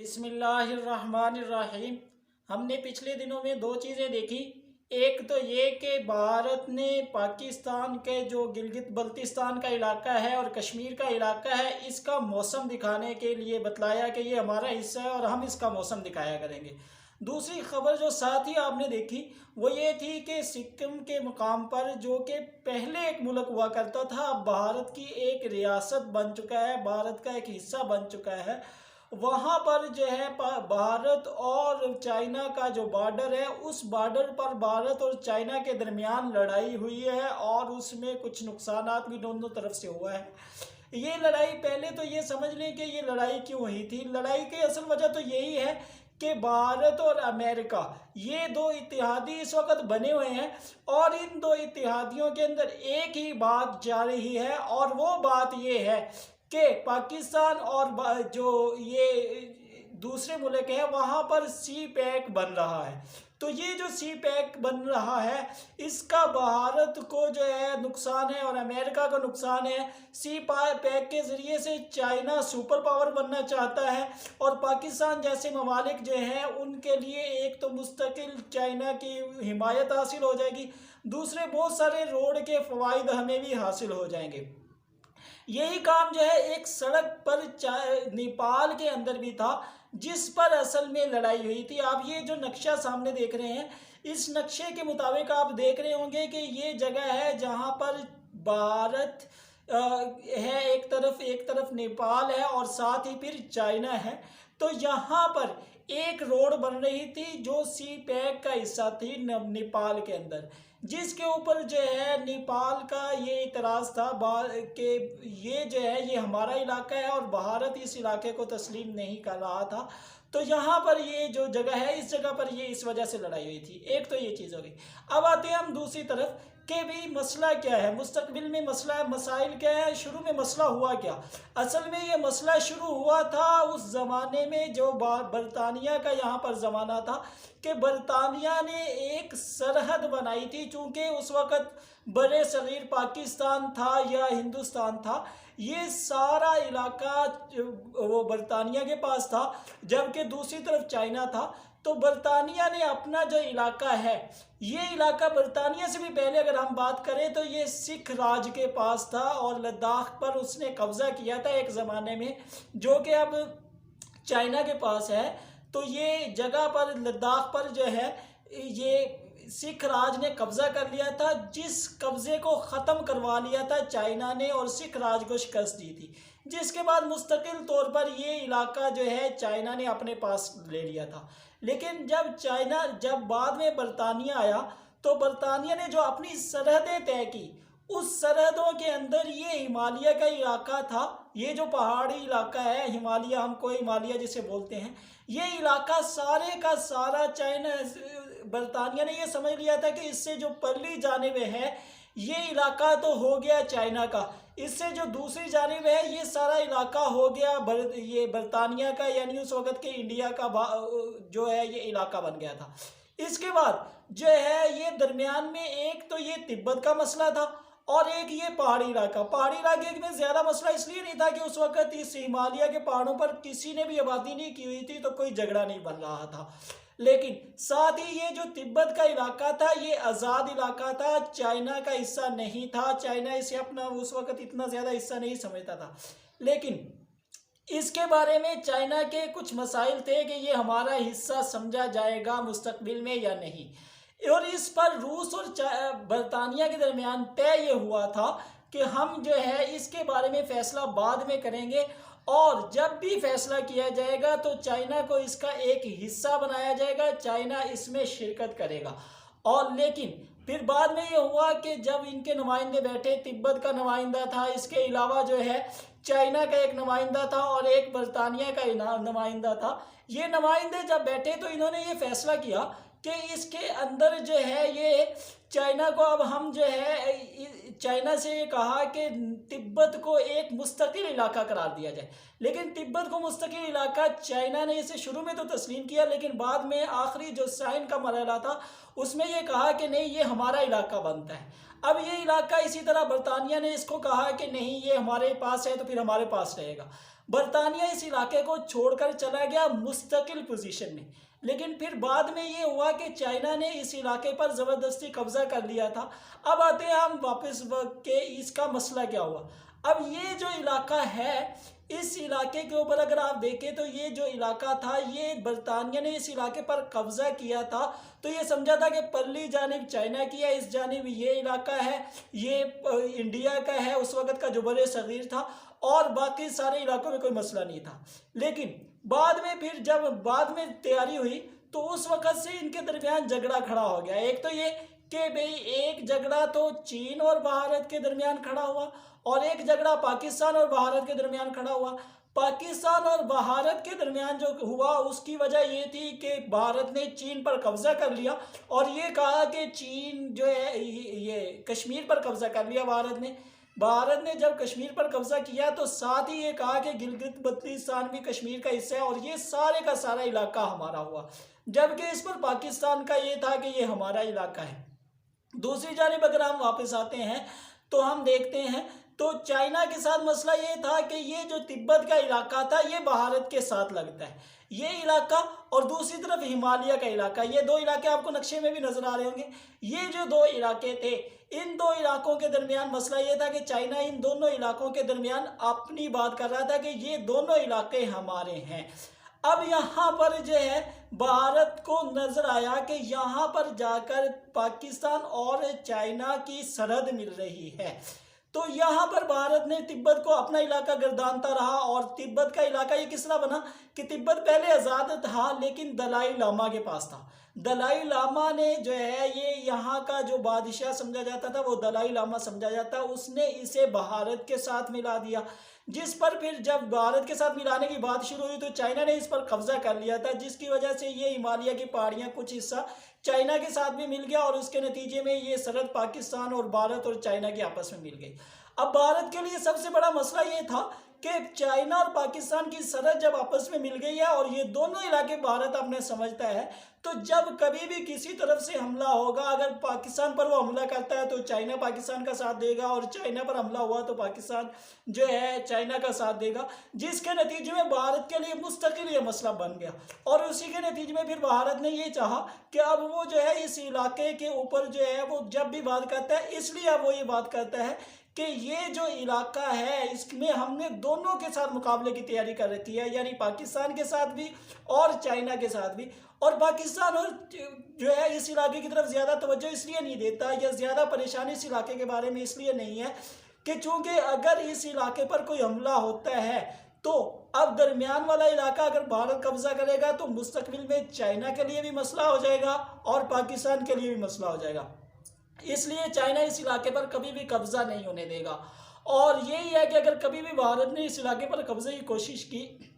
बिस्मिल्लाहिर्रहमानिर्रहीम। हमने पिछले दिनों में दो चीज़ें देखी। एक तो ये कि भारत ने पाकिस्तान के जो गिलगित बल्तिस्तान का इलाका है और कश्मीर का इलाका है, इसका मौसम दिखाने के लिए बतलाया कि ये हमारा हिस्सा है और हम इसका मौसम दिखाया करेंगे। दूसरी खबर जो साथ ही आपने देखी वो ये थी कि सिक्किम के मुकाम पर, जो कि पहले एक मुल्क हुआ करता था, अब भारत की एक रियासत बन चुका है, भारत का एक हिस्सा बन चुका है। वहाँ पर जो है भारत और चाइना का जो बॉर्डर है, उस बॉर्डर पर भारत और चाइना के दरमियान लड़ाई हुई है और उसमें कुछ नुकसानात भी दोनों तरफ से हुआ है। ये लड़ाई, पहले तो ये समझ लें कि ये लड़ाई क्यों हुई थी। लड़ाई की असल वजह तो यही है कि भारत और अमेरिका, ये दो इत्तेहादी इस वक्त बने हुए हैं और इन दो इत्तेहादियों के अंदर एक ही बात जा रही है और वो बात ये है कि पाकिस्तान और जो ये दूसरे मुल्क है वहाँ पर सी पैक बन रहा है। तो ये जो सी पैक बन रहा है, इसका भारत को जो है नुकसान है और अमेरिका को नुकसान है। सी पैक के ज़रिए से चाइना सुपर पावर बनना चाहता है और पाकिस्तान जैसे ममालिक जो हैं उनके लिए एक तो मुस्तकिल चाइना की हिमायत हासिल हो जाएगी, दूसरे बहुत सारे रोड के फ़वाइद हमें भी हासिल हो जाएंगे। यही काम जो है एक सड़क पर नेपाल के अंदर भी था, जिस पर असल में लड़ाई हुई थी। आप ये जो नक्शा सामने देख रहे हैं, इस नक्शे के मुताबिक आप देख रहे होंगे कि ये जगह है जहां पर भारत है, एक तरफ नेपाल है और साथ ही फिर चाइना है। तो यहाँ पर एक रोड बन रही थी जो सी पैक का हिस्सा थी नेपाल के अंदर, जिसके ऊपर जो है नेपाल का ये इतराज़ था कि ये जो है ये हमारा इलाका है और भारत इस इलाके को तस्लीम नहीं कर रहा था। तो यहाँ पर ये जो जगह है, इस जगह पर ये इस वजह से लड़ाई हुई थी। एक तो ये चीज़ हो गई। अब आते हैं हम दूसरी तरफ कि भी मसला क्या है, मुस्तकबिल में मसाइल क्या है, शुरू में मसला हुआ क्या। असल में ये मसला शुरू हुआ था उस ज़माने में जो बरतानिया का यहाँ पर ज़माना था कि बरतानिया ने एक सरहद बनाई थी। चूँकि उस वक़्त बड़े सगीर पाकिस्तान था या हिंदुस्तान था, ये सारा इलाका वो बरतानिया के पास था, जबकि दूसरी तरफ चाइना था। तो बरतानिया ने अपना जो इलाका है, ये इलाका बरतानिया से भी पहले अगर हम बात करें तो ये सिख राज के पास था और लद्दाख पर उसने कब्ज़ा किया था एक ज़माने में, जो कि अब चाइना के पास है। तो ये जगह पर लद्दाख पर जो है ये सिख राज ने कब्ज़ा कर लिया था, जिस कब्ज़े को ख़त्म करवा लिया था चाइना ने और सिख राज को शिकस्त दी थी, जिसके बाद मुस्तकिल तौर पर ये इलाका जो है चाइना ने अपने पास ले लिया था। लेकिन जब बाद में बरतानिया आया तो बरतानिया ने जो अपनी सरहदें तय की, उस सरहदों के अंदर ये हिमालय का इलाका था। ये जो पहाड़ी इलाका है हिमालय, हमको हिमालय जिसे बोलते हैं, ये इलाका सारे का सारा चाइना, बरतानिया ने ये समझ लिया था कि इससे जो परली जानिब है ये इलाका तो हो गया चाइना का, इससे जो दूसरी जानिब है ये सारा इलाका हो गया ये बरतानिया का, यानी उस वक़्त के इंडिया का जो है ये इलाका बन गया था। इसके बाद जो है ये दरमियान में एक तो ये तिब्बत का मसला था और एक ये पहाड़ी इलाके में ज़्यादा मसला इसलिए नहीं था कि उस वक़्त इस हिमालय के पहाड़ों पर किसी ने भी आबादी नहीं की हुई थी, तो कोई झगड़ा नहीं बन रहा था। लेकिन साथ ही ये जो तिब्बत का इलाका था ये आज़ाद इलाका था, चाइना का हिस्सा नहीं था। चाइना इसे अपना उस वक़्त इतना ज़्यादा हिस्सा नहीं समझता था, लेकिन इसके बारे में चाइना के कुछ मसाइल थे कि ये हमारा हिस्सा समझा जाएगा मुस्तकबिल में या नहीं। और इस पर रूस और बरतानिया के दरमियान तय ये हुआ था कि हम जो है इसके बारे में फ़ैसला बाद में करेंगे और जब भी फैसला किया जाएगा तो चाइना को इसका एक हिस्सा बनाया जाएगा, चाइना इसमें शिरकत करेगा। और लेकिन फिर बाद में ये हुआ कि जब इनके नुमाइंदे बैठे, तिब्बत का नुमाइंदा था, इसके अलावा जो है चाइना का एक नुमाइंदा था और एक बरतानिया का नुमाइंदा था। ये नुमाइंदे जब बैठे तो इन्होंने ये फैसला किया कि इसके अंदर जो है ये चाइना को, अब हम जो है चाइना से ये कहा कि तिब्बत को एक मुस्तकिल इलाका करार दिया जाए। लेकिन तिब्बत को मुस्तकिल इलाका चाइना ने इसे शुरू में तो तस्लीम किया, लेकिन बाद में आखिरी जो साइन का मरहला था उसमें ये कहा कि नहीं, ये हमारा इलाका बनता है। अब ये इलाका इसी तरह बरतानिया ने इसको कहा कि नहीं, ये हमारे पास है तो फिर हमारे पास रहेगा। बरतानिया इस इलाके को छोड़कर चला गया मुस्तकिल पोजीशन में। लेकिन फिर बाद में ये हुआ कि चाइना ने इस इलाके पर ज़बरदस्ती कब्जा कर लिया था। अब आते हैं हम वापस के इसका मसला क्या हुआ। अब ये जो इलाका है, इस इलाके के ऊपर अगर आप देखें तो ये जो इलाका था, ये बरतानिया ने इस इलाके पर कब्जा किया था। तो ये समझा था कि परली जानिब चाइना की है, इस जानिब ये इलाका है, ये इंडिया का है उस वक़्त का जो बड़े सगीर था, और बाकी सारे इलाकों में कोई मसला नहीं था। लेकिन बाद में फिर जब बाद में तैयारी हुई तो उस वक़्त से इनके दरमियान झगड़ा खड़ा हो गया। एक तो ये कि भाई एक झगड़ा तो चीन और भारत के दरमियान खड़ा हुआ, और एक झगड़ा पाकिस्तान और भारत के दरमियान खड़ा हुआ। पाकिस्तान और भारत के दरमियान जो हुआ उसकी वजह ये थी कि भारत ने चीन पर कब्जा कर लिया और ये कहा कि चीन जो है ये कश्मीर पर कब्जा कर लिया भारत ने जब कश्मीर पर कब्जा किया तो साथ ही ये कहा कि गिलगित बल्तिस्तान भी कश्मीर का हिस्सा है और ये सारे का सारा इलाका हमारा हुआ, जबकि इस पर पाकिस्तान का ये था कि ये हमारा इलाका है। दूसरी जानिब अगर हम वापस आते हैं तो हम देखते हैं तो चाइना के साथ मसला ये था कि ये जो तिब्बत का इलाका था ये भारत के साथ लगता है, ये इलाका, और दूसरी तरफ हिमालय का इलाका। ये दो इलाके आपको नक्शे में भी नजर आ रहे होंगे। ये जो दो इलाके थे, इन दो इलाकों के दरमियान मसला ये था कि चाइना इन दोनों इलाकों के दरमियान अपनी बात कर रहा था कि ये दोनों इलाके हमारे हैं। अब यहाँ पर जो है भारत को नजर आया कि यहाँ पर जाकर पाकिस्तान और चाइना की सरहद मिल रही है, तो यहाँ पर भारत ने तिब्बत को अपना इलाका गर्दानता रहा। और तिब्बत का इलाका ये किस तरह बना कि तिब्बत पहले आज़ाद था लेकिन दलाई लामा के पास था। दलाई लामा ने जो है ये यहाँ का जो बादशाह समझा जाता था वो दलाई लामा समझा जाता, उसने इसे भारत के साथ मिला दिया, जिस पर फिर जब भारत के साथ मिलाने की बात शुरू हुई तो चाइना ने इस पर कब्जा कर लिया था, जिसकी वजह से ये हिमालय की पहाड़ियाँ कुछ हिस्सा चाइना के साथ भी मिल गया और उसके नतीजे में ये सरहद पाकिस्तान और भारत और चाइना की आपस में मिल गई। अब भारत के लिए सबसे बड़ा मसला ये था कि चाइना और पाकिस्तान की सरहद जब आपस में मिल गई है और ये दोनों इलाके भारत अपने समझता है, तो जब कभी भी किसी तरफ से हमला होगा, अगर पाकिस्तान पर वो हमला करता है तो चाइना पाकिस्तान का साथ देगा, और चाइना पर हमला हुआ तो पाकिस्तान जो है चाइना का साथ देगा, जिसके नतीजे में भारत के लिए मुस्तकिल ये मसला बन गया। और उसी के नतीजे में फिर भारत ने ये चाहा कि अब वो जो है इस इलाके के ऊपर जो है वो जब भी बात करता है, इसलिए अब वो ये बात करता है कि ये जो इलाका है इसमें हमने दोनों के साथ मुकाबले की तैयारी कर रखी है, यानी पाकिस्तान के साथ भी और चाइना के साथ भी। और पाकिस्तान और जो है इस इलाके की तरफ ज़्यादा तवज्जो इसलिए नहीं देता या ज़्यादा परेशानी इस इलाके के बारे में इसलिए नहीं है कि चूँकि अगर इस इलाके पर कोई हमला होता है तो अब दरमियान वाला इलाका अगर भारत कब्जा करेगा तो मुस्तकबिल में चाइना के लिए भी मसला हो जाएगा और पाकिस्तान के लिए भी मसला हो जाएगा। इसलिए चाइना इस इलाके पर कभी भी कब्जा नहीं होने देगा। और यही है कि अगर कभी भी भारत ने इस इलाके पर कब्जे की कोशिश की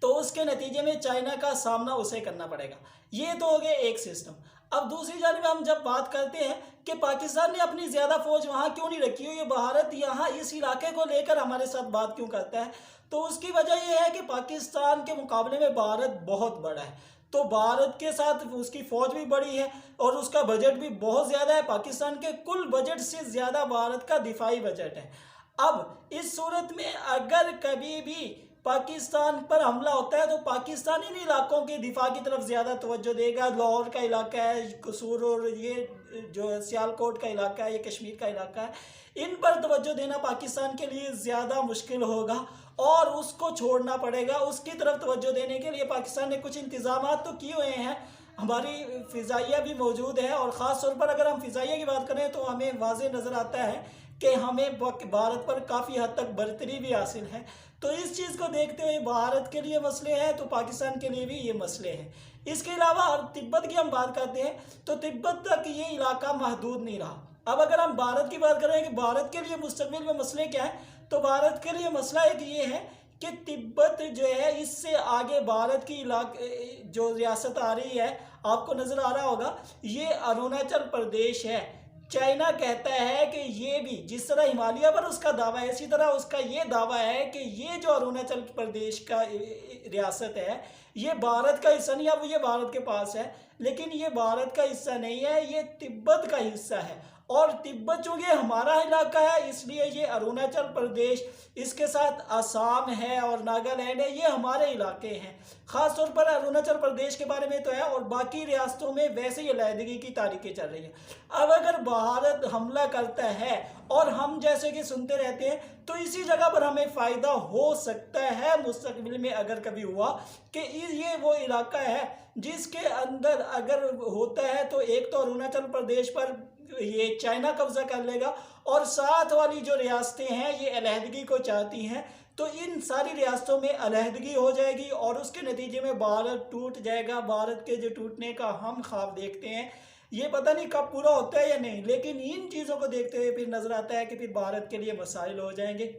तो उसके नतीजे में चाइना का सामना उसे करना पड़ेगा। ये तो हो गया एक सिस्टम। अब दूसरी जानब हम जब बात करते हैं कि पाकिस्तान ने अपनी ज़्यादा फौज वहाँ क्यों नहीं रखी हुई है, भारत यहाँ इस इलाके को लेकर हमारे साथ बात क्यों करता है, तो उसकी वजह यह है कि पाकिस्तान के मुकाबले में भारत बहुत बड़ा है, तो भारत के साथ उसकी फ़ौज भी बड़ी है और उसका बजट भी बहुत ज़्यादा है। पाकिस्तान के कुल बजट से ज़्यादा भारत का दिफाई बजट है। अब इस सूरत में अगर कभी भी पाकिस्तान पर हमला होता है तो पाकिस्तान इन इलाकों के दिफा की तरफ ज़्यादा तवज्जो देगा। लाहौर का इलाका है, कसूर और ये जो सियालकोट का इलाका है, ये कश्मीर का इलाका है, इन पर तवज्जो देना पाकिस्तान के लिए ज़्यादा मुश्किल होगा और उसको छोड़ना पड़ेगा। उसकी तरफ तवज्जो देने के लिए पाकिस्तान ने कुछ इंतज़ाम तो किए हुए हैं, हमारी फ़िज़ाइया भी मौजूद है और ख़ास तौर पर अगर हम फ़िज़ाइया की बात करें तो हमें वाज़ेह नज़र आता है कि हमें भारत पर काफ़ी हद तक बढ़तरी भी हासिल है। तो इस चीज़ को देखते हुए भारत के लिए मसले हैं तो पाकिस्तान के लिए भी ये मसले हैं। इसके अलावा अब तिब्बत की हम बात करते हैं तो तिब्बत तक ये इलाका महदूद नहीं रहा। अब अगर हम भारत की बात करें कि भारत के लिए मुस्तकबिल में मसले क्या हैं, तो भारत के लिए मसला एक ये है कि तिब्बत जो है इससे आगे भारत की इलाके जो रियासत आ रही है, आपको नज़र आ रहा होगा, ये अरुणाचल प्रदेश है। चाइना कहता है कि ये भी जिस तरह हिमालय पर उसका दावा है, इसी तरह उसका ये दावा है कि ये जो अरुणाचल प्रदेश का रियासत है ये भारत का हिस्सा नहीं है। अब ये भारत के पास है लेकिन ये भारत का हिस्सा नहीं है, ये तिब्बत का हिस्सा है और तिब्बत जो ये हमारा इलाका है, इसलिए ये अरुणाचल प्रदेश, इसके साथ असम है और नागालैंड है, ये हमारे इलाके हैं। ख़ास तौर पर अरुणाचल प्रदेश के बारे में तो है, और बाकी रियासतों में वैसे ही अलहदगी की तारीखें चल रही हैं। अब अगर भारत हमला करता है और हम जैसे कि सुनते रहते हैं, तो इसी जगह पर हमें फ़ायदा हो सकता है मुस्तकबिल में, अगर कभी हुआ कि ये वो इलाका है जिसके अंदर अगर होता है तो एक तो अरुणाचल प्रदेश पर ये चाइना कब्जा कर लेगा, और साथ वाली जो रियासतें हैं ये अलहदगी को चाहती हैं, तो इन सारी रियासतों में अलहदगी हो जाएगी और उसके नतीजे में भारत टूट जाएगा। भारत के जो टूटने का हम ख्वाब देखते हैं, ये पता नहीं कब पूरा होता है या नहीं, लेकिन इन चीज़ों को देखते हुए फिर नज़र आता है कि फिर भारत के लिए मसाइल हो जाएंगे,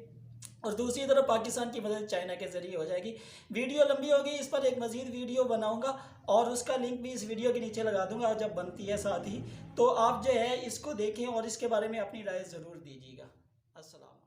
और दूसरी तरफ पाकिस्तान की मदद चाइना के ज़रिए हो जाएगी। वीडियो लंबी होगी, इस पर एक मज़ीद वीडियो बनाऊंगा और उसका लिंक भी इस वीडियो के नीचे लगा दूंगा जब बनती है साथ ही, तो आप जो है इसको देखें और इसके बारे में अपनी राय ज़रूर दीजिएगा। अस्सलाम।